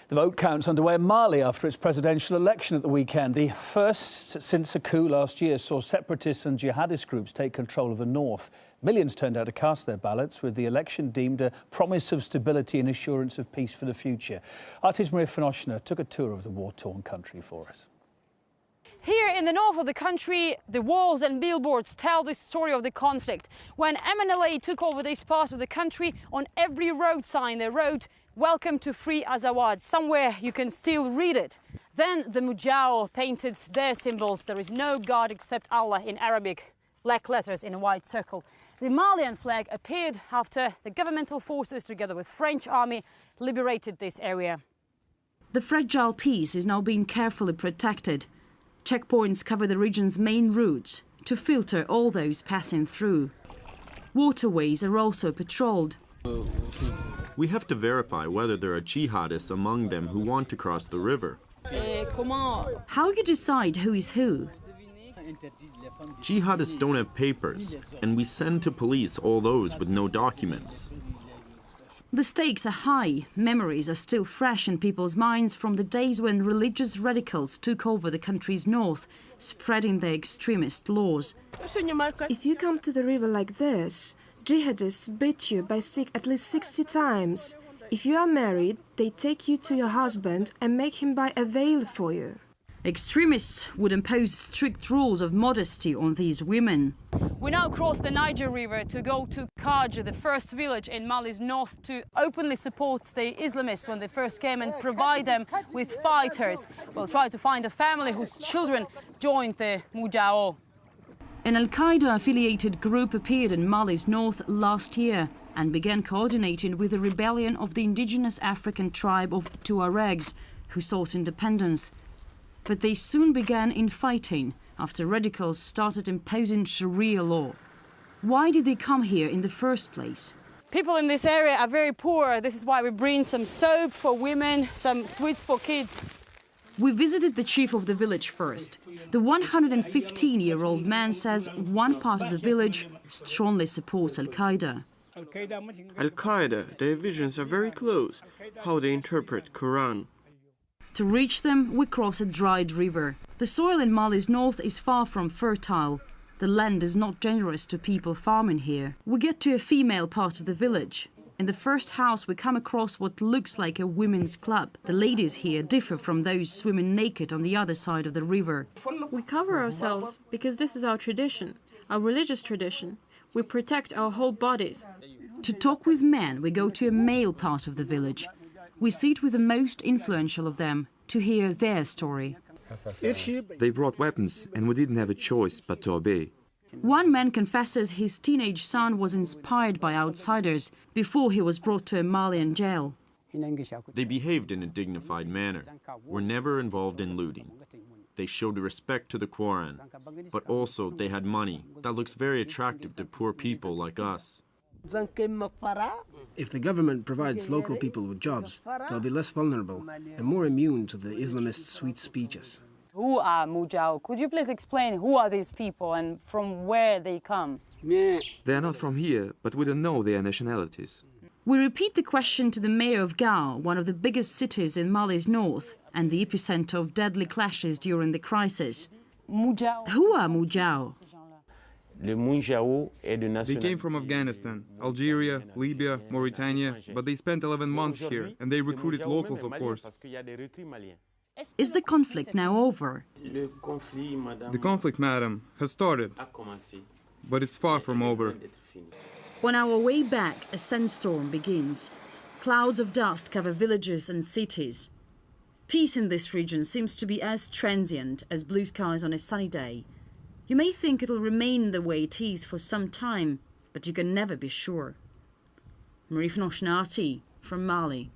The vote count's underway in Mali after its presidential election at the weekend. The first since a coup last year saw separatist and jihadist groups take control of the north. Millions turned out to cast their ballots, with the election deemed a promise of stability and assurance of peace for the future. Artist Maria Finoshna took a tour of the war-torn country for us. Here in the north of the country, the walls and billboards tell the story of the conflict. When MNLA took over this part of the country, on every road sign they wrote, "Welcome to Free Azawad." Somewhere you can still read it. Then the Mujao painted their symbols. There is no God except Allah in Arabic, black letters in a white circle. The Malian flag appeared after the governmental forces, together with French army, liberated this area. The fragile peace is now being carefully protected. Checkpoints cover the region's main routes to filter all those passing through. Waterways are also patrolled. We have to verify whether there are jihadists among them who want to cross the river. How you decide who is who? Jihadists don't have papers, and we send to police all those with no documents. The stakes are high. Memories are still fresh in people's minds from the days when religious radicals took over the country's north, spreading their extremist laws. If you come to the river like this, jihadists beat you by stick at least 60 times. If you are married, they take you to your husband and make him buy a veil for you. Extremists would impose strict rules of modesty on these women. We now cross the Niger River to go to Kaj, the first village in Mali's north, to openly support the Islamists when they first came and provide them with fighters. We'll try to find a family whose children joined the Mujao. An Al-Qaeda-affiliated group appeared in Mali's north last year and began coordinating with the rebellion of the indigenous African tribe of Tuaregs, who sought independence. But they soon began infighting after radicals started imposing Sharia law. Why did they come here in the first place? People in this area are very poor. This is why we bring some soap for women, some sweets for kids. We visited the chief of the village first. The 115-year-old man says one part of the village strongly supports Al-Qaeda. Al-Qaeda, their visions are very close, how they interpret Quran. To reach them, we cross a dried river. The soil in Mali's north is far from fertile. The land is not generous to people farming here. We get to a female part of the village. In the first house, we come across what looks like a women's club. The ladies here differ from those swimming naked on the other side of the river. We cover ourselves because this is our tradition, our religious tradition. We protect our whole bodies. To talk with men, we go to a male part of the village. We sit with the most influential of them to hear their story. They brought weapons, and we didn't have a choice but to obey. One man confesses his teenage son was inspired by outsiders before he was brought to a Malian jail. They behaved in a dignified manner, were never involved in looting. They showed respect to the Quran, but also they had money that looks very attractive to poor people like us. If the government provides local people with jobs, they'll be less vulnerable and more immune to the Islamists' sweet speeches. Who are Mujao? Could you please explain who are these people and from where they come? They are not from here, but we don't know their nationalities. We repeat the question to the mayor of Gao, one of the biggest cities in Mali's north and the epicenter of deadly clashes during the crisis. Mujao. Who are Mujao? They came from Afghanistan, Algeria, Libya, Mauritania, but they spent 11 months here, and they recruited locals, of course. Is the conflict now over? The conflict, madam, has started, but it's far from over. On our way back, a sandstorm begins. Clouds of dust cover villages and cities. Peace in this region seems to be as transient as blue skies on a sunny day. You may think it'll remain the way it is for some time, but you can never be sure. Maria Finoshna from Mali.